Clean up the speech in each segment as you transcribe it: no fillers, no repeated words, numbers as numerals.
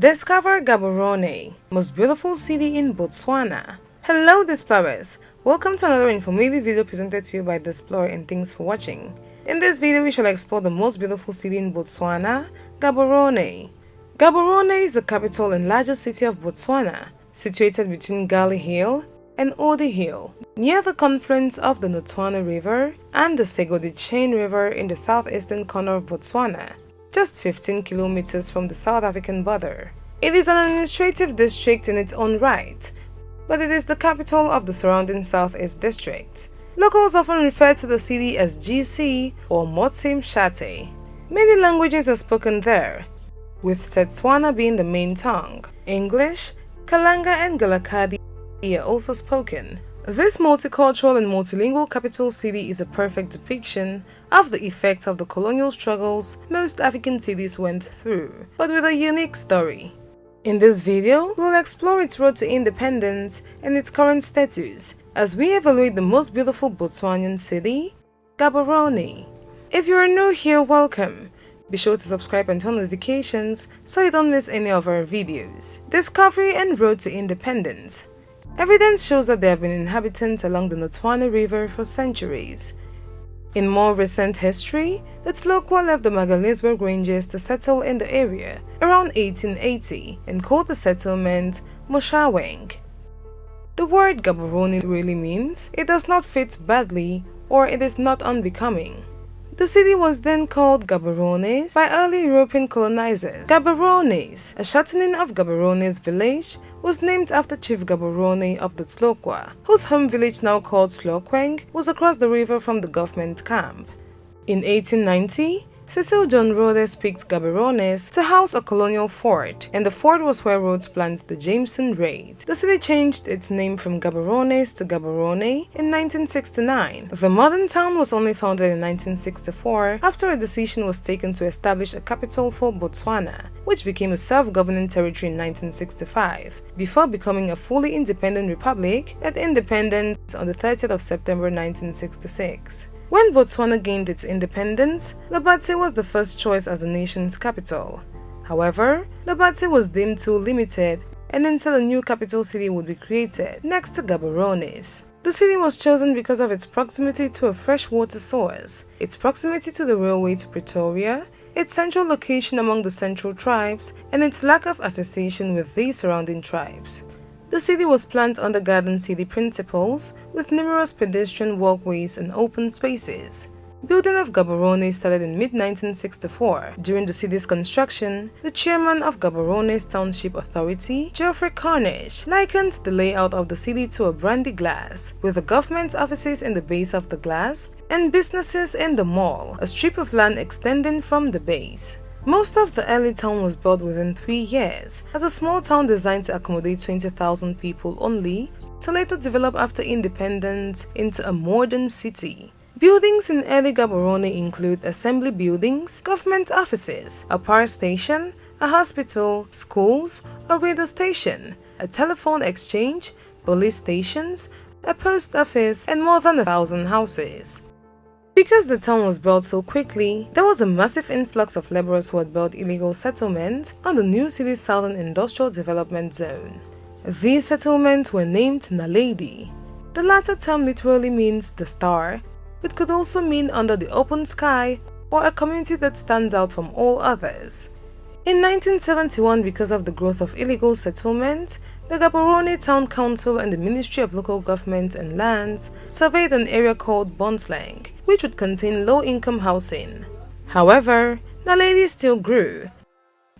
Discover Gaborone, most beautiful city in Botswana. Hello Displorers! Welcome to another informative video presented to you by Displorer, and thanks for watching. In this video we shall explore the most beautiful city in Botswana, Gaborone. Gaborone is the capital and largest city of Botswana, situated between Gali Hill and Odi Hill, near the confluence of the Notwana River and the Segodi Chain River in the southeastern corner of Botswana, just 15 kilometers from the South African border. It is an administrative district in its own right, but it is the capital of the surrounding Southeast District. Locals often refer to the city as GC or Motsim Shate. Many languages are spoken there, with Setswana being the main tongue. English, Kalanga and Galakadi are also spoken. This multicultural and multilingual capital city is a perfect depiction of the effects of the colonial struggles most African cities went through, but with a unique story. In this video, we'll explore its road to independence and its current status as we evaluate the most beautiful Botswanian city, Gaborone. If you are new here, welcome. Be sure to subscribe and turn notifications so you don't miss any of our videos. Discovery and road to independence. Evidence shows that there have been inhabitants along the Notwana River for centuries. In more recent history, the Tlokwa left the Magaliesberg Ranges to settle in the area around 1880 and called the settlement Moshaweng. The word Gaborone really means it does not fit badly or it is not unbecoming. The city was then called Gaborones by early European colonizers. Gaborones, a shortening of Gaborones village, was named after Chief Gaborone of the Tlokwa, whose home village, now called Slokweng, was across the river from the government camp. In 1890, Cecil John Rhodes picked Gaborones to house a colonial fort, and the fort was where Rhodes planned the Jameson Raid. The city changed its name from Gaborones to Gaborone in 1969. The modern town was only founded in 1964 after a decision was taken to establish a capital for Botswana, which became a self-governing territory in 1965, before becoming a fully independent republic at independence on the 30th of September 1966. When Botswana gained its independence, Lobatse was the first choice as the nation's capital. However, Lobatse was deemed too limited, and instead a new capital city would be created, next to Gaborones. The city was chosen because of its proximity to a freshwater source, its proximity to the railway to Pretoria, its central location among the central tribes, and its lack of association with these surrounding tribes. The city was planned under Garden City principles, with numerous pedestrian walkways and open spaces. Building of Gaborone started in mid-1964. During the city's construction, the chairman of Gaborone's Township Authority, Geoffrey Cornish, likened the layout of the city to a brandy glass, with the government offices in the base of the glass and businesses in the mall, a strip of land extending from the base. Most of the early town was built within 3 years, as a small town designed to accommodate 20,000 people only, to later develop after independence into a modern city. Buildings in early Gaborone include assembly buildings, government offices, a power station, a hospital, schools, a radio station, a telephone exchange, police stations, a post office, and more than 1,000 houses. Because the town was built so quickly, there was a massive influx of laborers who had built illegal settlements on the new city's southern industrial development zone. These settlements were named Naledi. The latter term literally means the star, but could also mean under the open sky or a community that stands out from all others. In 1971, because of the growth of illegal settlement, the Gaborone Town Council and the Ministry of Local Government and Lands surveyed an area called Bontlang, which would contain low-income housing. However, Naledi still grew,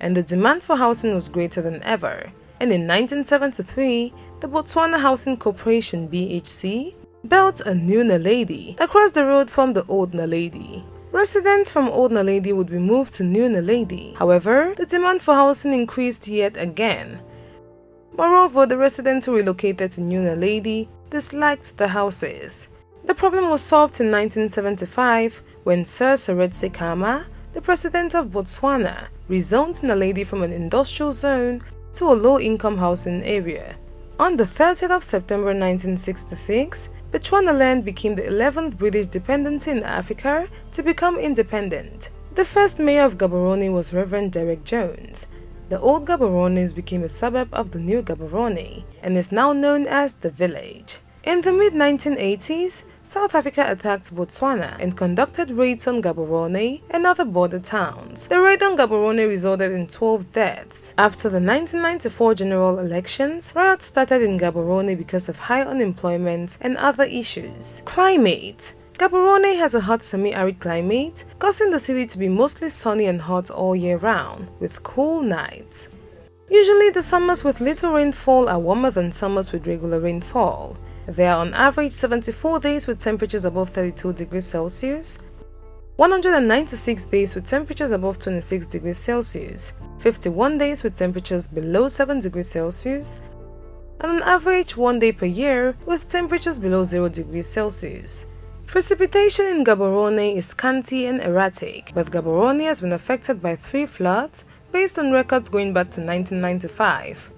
and the demand for housing was greater than ever. And in 1973, the Botswana Housing Corporation (BHC) built a new Naledi across the road from the old Naledi. Residents from Old Naledi would be moved to New Naledi. However, the demand for housing increased yet again. Moreover, the residents who relocated to New Naledi disliked the houses. The problem was solved in 1975 when Sir Seretse Khama, the president of Botswana, rezoned Naledi from an industrial zone to a low-income housing area. On the 30th of September 1966, Bechuanaland became the 11th British dependency in Africa to become independent. The first mayor of Gaborone was Reverend Derek Jones. the old Gaborones became a suburb of the new Gaborone and is now known as the village. In the mid-1980s, South Africa attacked Botswana and conducted raids on Gaborone and other border towns. The raid on Gaborone resulted in 12 deaths. After the 1994 general elections, riots started in Gaborone because of high unemployment and other issues. Climate. Gaborone has a hot semi-arid climate, causing the city to be mostly sunny and hot all year round, with cool nights. Usually the summers with little rainfall are warmer than summers with regular rainfall. There are on average 74 days with temperatures above 32 degrees Celsius, 196 days with temperatures above 26 degrees Celsius, 51 days with temperatures below 7 degrees Celsius, and on average 1 day per year with temperatures below 0 degrees Celsius. Precipitation in Gaborone is scanty and erratic, but Gaborone has been affected by 3 floods based on records going back to 1995.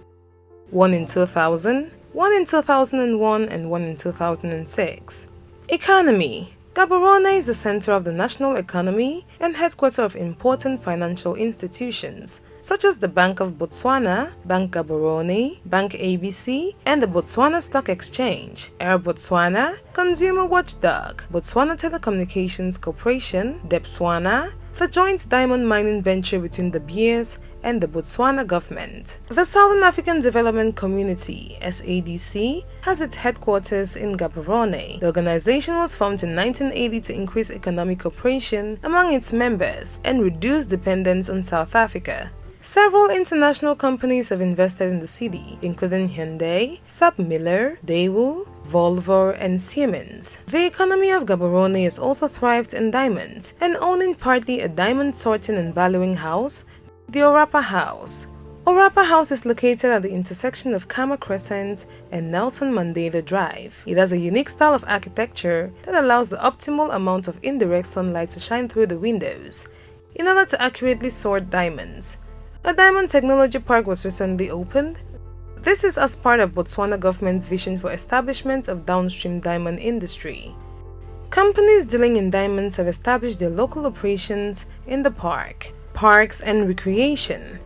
1 in 2000, 1 in 2001 and 1 in 2006. Economy. Gaborone is the center of the national economy and headquarters of important financial institutions, such as the Bank of Botswana, Bank Gaborone, Bank ABC, and the Botswana Stock Exchange, Air Botswana, Consumer Watchdog, Botswana Telecommunications Corporation, Debswana, the joint diamond mining venture between De Beers and the Botswana government. The Southern African Development Community, SADC, has its headquarters in Gaborone. The organization was formed in 1980 to increase economic cooperation among its members and reduce dependence on South Africa. Several international companies have invested in the city, including Hyundai, SAP Miller, Daewoo, Volvo, and Siemens. The economy of Gaborone has also thrived in diamonds, and owning partly a diamond sorting and valuing house, the Orapa House. Orapa House is located at the intersection of Kama Crescent and Nelson Mandela Drive. It has a unique style of architecture that allows the optimal amount of indirect sunlight to shine through the windows in order to accurately sort diamonds. A diamond technology park was recently opened. This is as part of Botswana government's vision for establishment of downstream diamond industry. Companies dealing in diamonds have established their local operations in the park. Parks and recreation.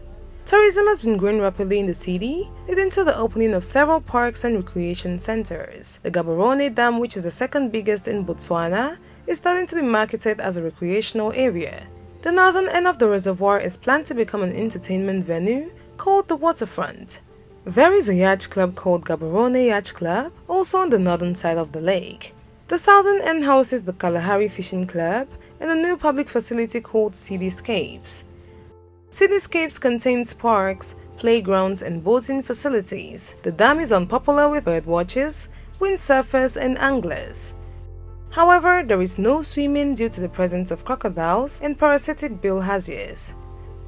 Tourism has been growing rapidly in the city, leading to the opening of several parks and recreation centers. The Gaborone Dam, which is the second biggest in Botswana, is starting to be marketed as a recreational area. The northern end of the reservoir is planned to become an entertainment venue called the Waterfront. There is a yacht club called Gaborone Yacht Club, also on the northern side of the lake. The southern end houses the Kalahari Fishing Club and a new public facility called Cityscapes. Cityscapes contains parks, playgrounds, and boating facilities. The dam is unpopular with birdwatchers, windsurfers, and anglers. However, there is no swimming due to the presence of crocodiles and parasitic bilhaziers.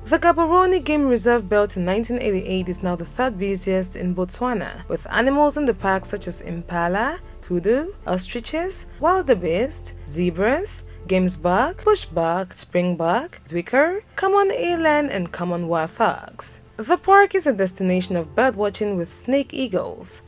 The Gaborone Game Reserve built in 1988 is now the third busiest in Botswana, with animals in the park such as impala, kudu, ostriches, wildebeest, zebras, gamesbok, bushbuck, springbok, zwicker, common eland, and common warthogs. The park is a destination of birdwatching with snake eagles,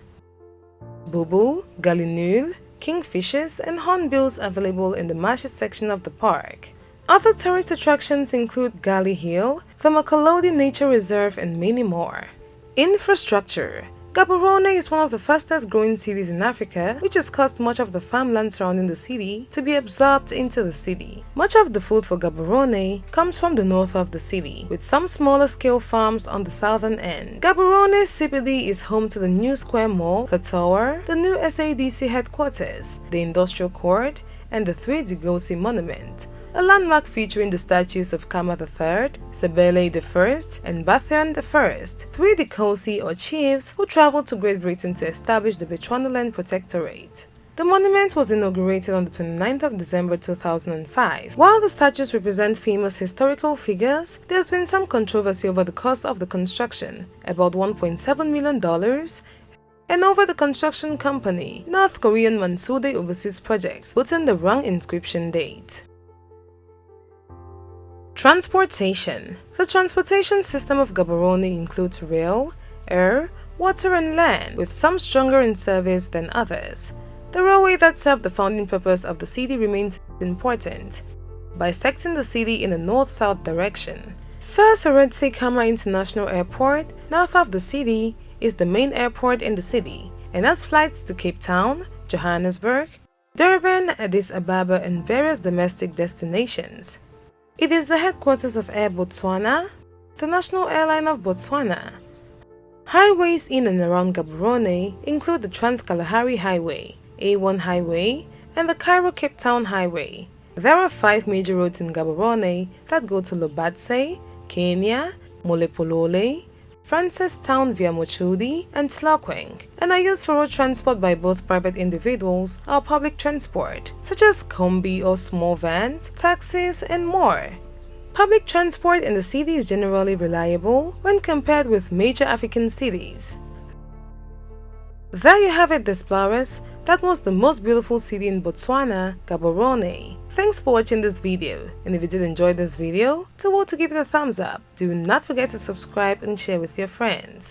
bubu, gallinule, kingfishers, and hornbills available in the marshy section of the park. Other tourist attractions include Gali Hill, the Makolodi Nature Reserve, and many more. Infrastructure. Gaborone is one of the fastest growing cities in Africa, which has caused much of the farmland surrounding the city to be absorbed into the city. Much of the food for Gaborone comes from the north of the city, with some smaller scale farms on the southern end. Gaborone CBD is home to the new Square Mall, the Tower, the new SADC headquarters, the Industrial Court, and the 3 Digosi Monument, a landmark featuring the statues of Kama III, Sebele I, and Bathian I, 3 Digosi or chiefs who traveled to Great Britain to establish the Bechuanaland Protectorate. The monument was inaugurated on the 29th of December 2005. While the statues represent famous historical figures, there has been some controversy over the cost of the construction, about $1.7 million, and over the construction company, North Korean Mansudae Overseas Projects, putting the wrong inscription date. Transportation. The transportation system of Gaborone includes rail, air, water, and land, with some stronger in service than others. The railway that served the founding purpose of the city remains important, bisecting the city in a north-south direction. Sir Seretse Khama International Airport, north of the city, is the main airport in the city and has flights to Cape Town, Johannesburg, Durban, Addis Ababa, and various domestic destinations. It is the headquarters of Air Botswana, the national airline of Botswana. Highways in and around Gaborone include the Trans-Kalahari Highway, A1 Highway, and the Cairo-Cape Town Highway. There are 5 major roads in Gaborone that go to Lobatse, Kenya, Molepolole, Francistown via Mochudi, and Tlakweng, and are used for road transport by both private individuals or public transport, such as combi or small vans, taxis, and more. Public transport in the city is generally reliable when compared with major African cities. There you have it, explorers. That was the most beautiful city in Botswana, Gaborone. Thanks for watching this video, and if you did enjoy this video, do well to give it a thumbs up. Do not forget to subscribe and share with your friends.